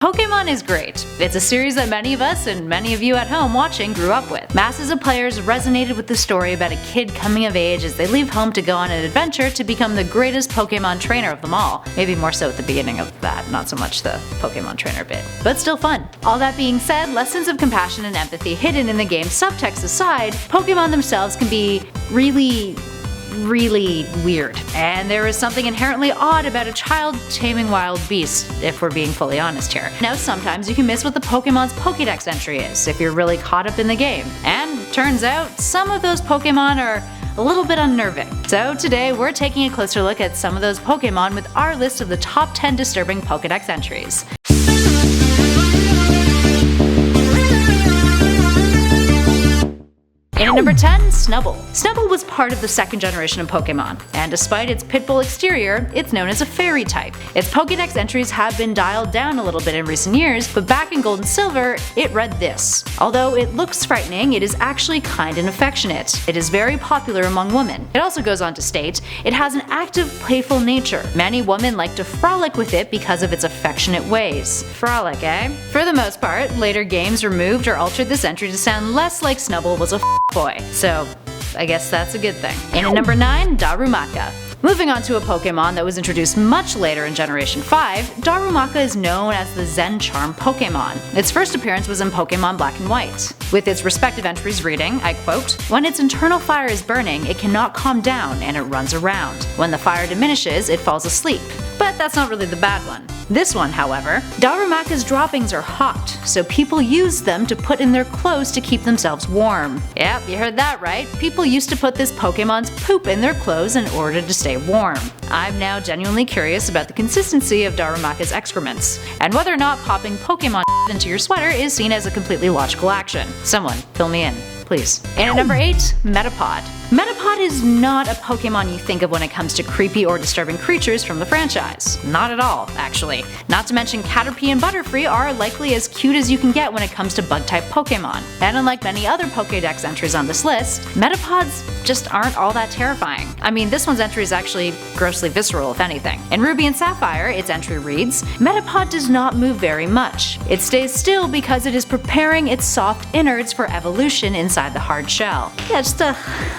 Pokemon is great. It's a series that many of us and many of you at home watching grew up with. Masses of players resonated with the story about a kid coming of age as they leave home to go on an adventure to become the greatest Pokemon trainer of them all. Maybe more so at the beginning of that, not so much the Pokemon trainer bit. But still fun. All that being said, lessons of compassion and empathy hidden in the game's subtext aside, Pokemon themselves can be really weird. And there is something inherently odd about a child taming wild beasts, if we're being fully honest here. Now sometimes you can miss what the Pokemon's Pokedex entry is, if you're really caught up in the game. And turns out, some of those Pokemon are a little bit unnerving. So today we're taking a closer look at some of those Pokemon with our list of the top 10 disturbing Pokedex entries. In at number 10, Snubbull. Snubbull was part of the second generation of Pokemon, and despite its pitbull exterior, it's known as a fairy type. Its Pokedex entries have been dialed down a little bit in recent years, but back in Gold and Silver, it read this. Although it looks frightening, it is actually kind and affectionate. It is very popular among women. It also goes on to state, it has an active, playful nature. Many women like to frolic with it because of its affectionate ways. Frolic, eh? For the most part, later games removed or altered this entry to sound less like Snubbull was a boy, so I guess that's a good thing. In at number 9, Darumaka. Moving on to a Pokemon that was introduced much later in Generation 5, Darumaka is known as the Zen Charm Pokemon. Its first appearance was in Pokemon Black and White, with its respective entries reading, I quote, "When its internal fire is burning, it cannot calm down and it runs around. When the fire diminishes, it falls asleep." But that's not really the bad one. This one, however, Darumaka's droppings are hot, so people use them to put in their clothes to keep themselves warm. Yep, you heard that right. People used to put this Pokemon's poop in their clothes in order to stay warm. I'm now genuinely curious about the consistency of Darumaka's excrements, and whether or not popping Pokemon into your sweater is seen as a completely logical action. Someone, fill me in, please. And at number 8, Metapod. Metapod is not a Pokemon you think of when it comes to creepy or disturbing creatures from the franchise. Not at all, actually. Not to mention Caterpie and Butterfree are likely as cute as you can get when it comes to bug-type Pokemon. And unlike many other Pokedex entries on this list, Metapods just aren't all that terrifying. I mean, this one's entry is actually grossly visceral if anything. In Ruby and Sapphire, its entry reads, "Metapod does not move very much. It stays still because it is preparing its soft innards for evolution inside the hard shell." Yeah, just a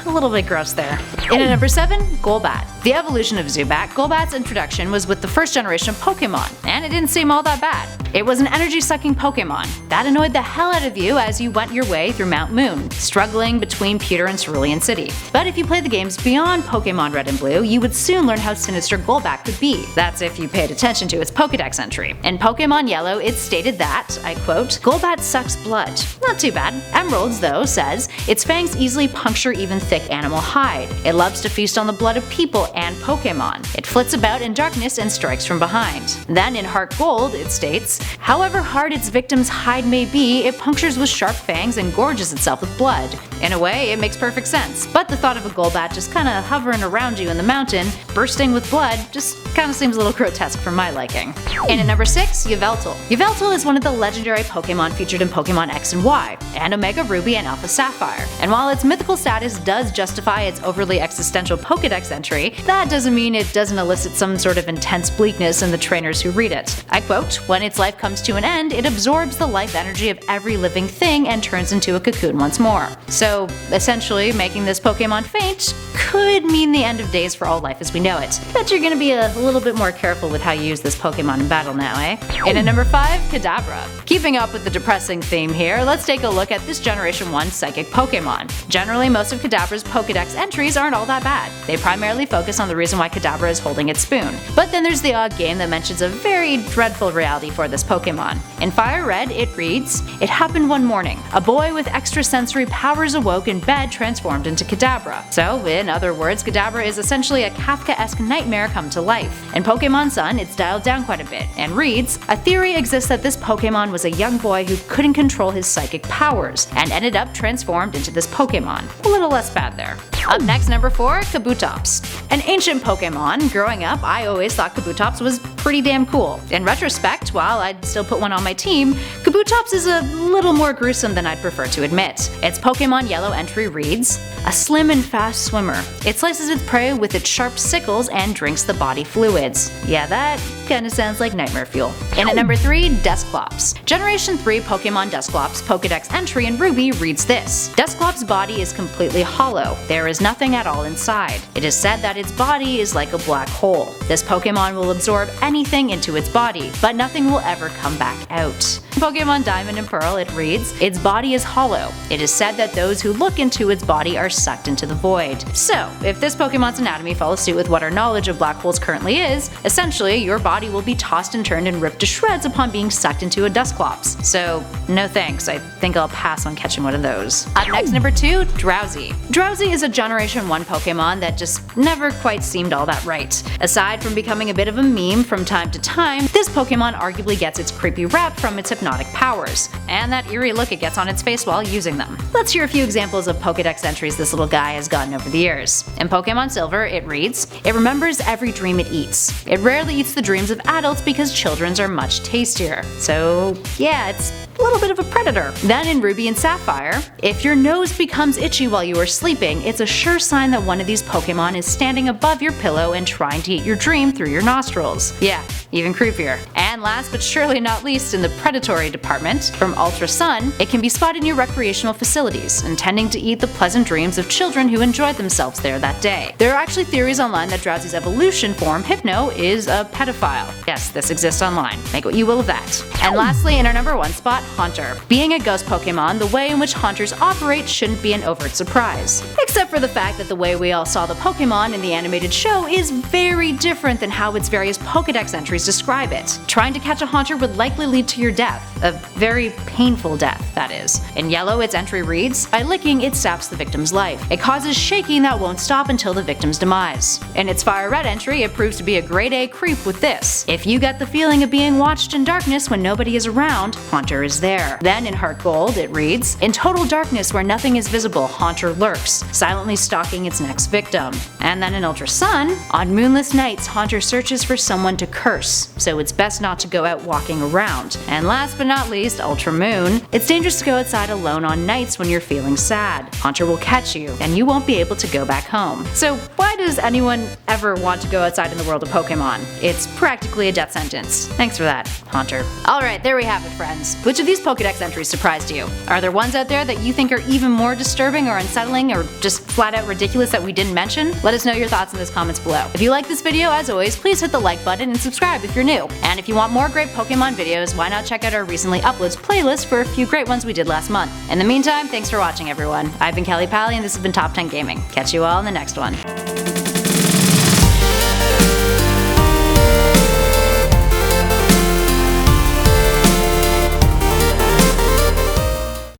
little bit gross there. In at number 7, Golbat. The evolution of Zubat, Golbat's introduction was with the first generation of Pokemon, and it didn't seem all that bad. It was an energy-sucking Pokemon that annoyed the hell out of you as you went your way through Mount Moon, struggling between Pewter and Cerulean City. But if you played the games beyond Pokemon Red and Blue, you would soon learn how sinister Golbat could be. That's if you paid attention to its Pokedex entry. In Pokemon Yellow, it stated that, I quote, "Golbat sucks blood." Not too bad. Emeralds, though, says, "Its fangs easily puncture even thick animal hide. It loves to feast on the blood of people and Pokemon. It flits about in darkness and strikes from behind." Then in Heart Gold, it states, "However hard its victim's hide may be, it punctures with sharp fangs and gorges itself with blood." In a way, it makes perfect sense, but the thought of a Golbat just kinda hovering around you in the mountain, bursting with blood, just kinda seems a little grotesque for my liking. And at number 6, Yveltal. Yveltal is one of the legendary Pokemon featured in Pokemon X and Y, and Omega Ruby and Alpha Sapphire. And while its mythical status does justify its overly existential Pokedex entry, that doesn't mean it doesn't elicit some sort of intense bleakness in the trainers who read it. I quote, "When its life comes to an end, it absorbs the life energy of every living thing and turns into a cocoon once more." So essentially, making this Pokemon faint could mean the end of days for all life as we know it. Bet you're gonna be a little bit more careful with how you use this Pokemon in battle now, eh? And at number 5, Kadabra. Keeping up with the depressing theme here, let's take a look at this Generation 1 Psychic Pokemon. Generally, most of Kadabra's Pokedex entries aren't all that bad. They primarily focus on the reason why Kadabra is holding its spoon. But then there's the odd game that mentions a very dreadful reality for this Pokemon. In Fire Red, it reads, "It happened one morning. A boy with extrasensory powers awoke in bed transformed into Kadabra." So, in other words, Kadabra is essentially a Kafka-esque nightmare come to life. In Pokemon Sun, it's dialed down quite a bit, and reads, "A theory exists that this Pokemon was a young boy who couldn't control his psychic powers, and ended up transformed into this Pokemon." A little less bad there. Up next, number 4, Kabutops. An ancient Pokemon, growing up I always thought Kabutops was pretty damn cool. In retrospect, while I'd still put one on my team, Kabutops is a little more gruesome than I'd prefer to admit. Its Pokemon Yellow entry reads, "A slim and fast swimmer. It slices its prey with its sharp sickles and drinks the body fluids." Yeah, that kinda sounds like nightmare fuel. In at number 3, Dusclops. Generation 3 Pokemon Dusclops Pokedex entry in Ruby reads this: Dusclops' body is completely hollow. There is nothing at all inside. It is said that its body is like a black hole. This Pokemon will absorb anything into its body, but nothing will ever come back out. In Pokemon Diamond and Pearl it reads, its body is hollow. It is said that those who look into its body are sucked into the void. So, if this Pokemon's anatomy follows suit with what our knowledge of black holes currently is, essentially your body will be tossed and turned and ripped to shreds upon being sucked into a Dusclops. So, no thanks, I think I'll pass on catching one of those. Up next, number 2, Drowzee. Drowzee is a Generation 1 Pokemon that just never quite seemed all that right. Aside from becoming a bit of a meme from time to time, this Pokemon arguably gets its creepy rap from its hypnotic powers, and that eerie look it gets on its face while using them. Let's hear a few examples of Pokedex entries this little guy has gotten over the years. In Pokemon Silver, it reads, it remembers every dream it eats. It rarely eats the dreams of adults because children's are much tastier. So yeah, it's a little bit of a predator. Then in Ruby and Sapphire, if your nose becomes itchy while you are sleeping, it's a sure sign that one of these Pokemon is standing above your pillow and trying to eat your dream through your nostrils. Yeah, even creepier. And last but surely not least, in the predatory department, from Ultra Sun, it can be spotted near recreational facilities, intending to eat the pleasant dreams of children who enjoyed themselves there that day. There are actually theories online that Drowzee's evolution form, Hypno, is a pedophile. Yes, this exists online. Make what you will of that. And lastly, in our number 1 spot, Haunter. Being a ghost Pokemon, the way in which Haunters operate shouldn't be an overt surprise. Except for the fact that the way we all saw the Pokemon in the animated show is very different than how its various Pokedex entries describe it. Trying to catch a Haunter would likely lead to your death. A very painful death, that is. In Yellow, its entry reads, by licking, it saps the victim's life. It causes shaking that won't stop until the victim's demise. In its Fire Red entry, it proves to be a grade A creep with this: if you get the feeling of being watched in darkness when nobody is around, Haunter is there. Then in Heart Gold, it reads, in total darkness where nothing is visible, Haunter lurks, silently stalking its next victim. And then in Ultra Sun, on moonless nights, Haunter searches for someone to curse, so it's best not to go out walking around. And last but not least, Ultra Moon, it's dangerous to go outside alone on nights when you're feeling sad. Haunter will catch you, and you won't be able to go back home. So why does anyone ever want to go outside in the world of Pokemon? It's practically a death sentence. Thanks for that, Haunter. Alright, there we have it, friends. Which of these Pokedex entries surprised you? Are there ones out there that you think are even more disturbing or unsettling or just flat out ridiculous that we didn't mention? Let us know your thoughts in those comments below. If you like this video, as always, please hit the like button and subscribe if you're new. And if you want more great Pokemon videos, why not check out our recently uploaded playlist for a few great ones we did last month. In the meantime, thanks for watching everyone. I've been Kelly Pally and this has been Top 10 Gaming. Catch you all in the next one.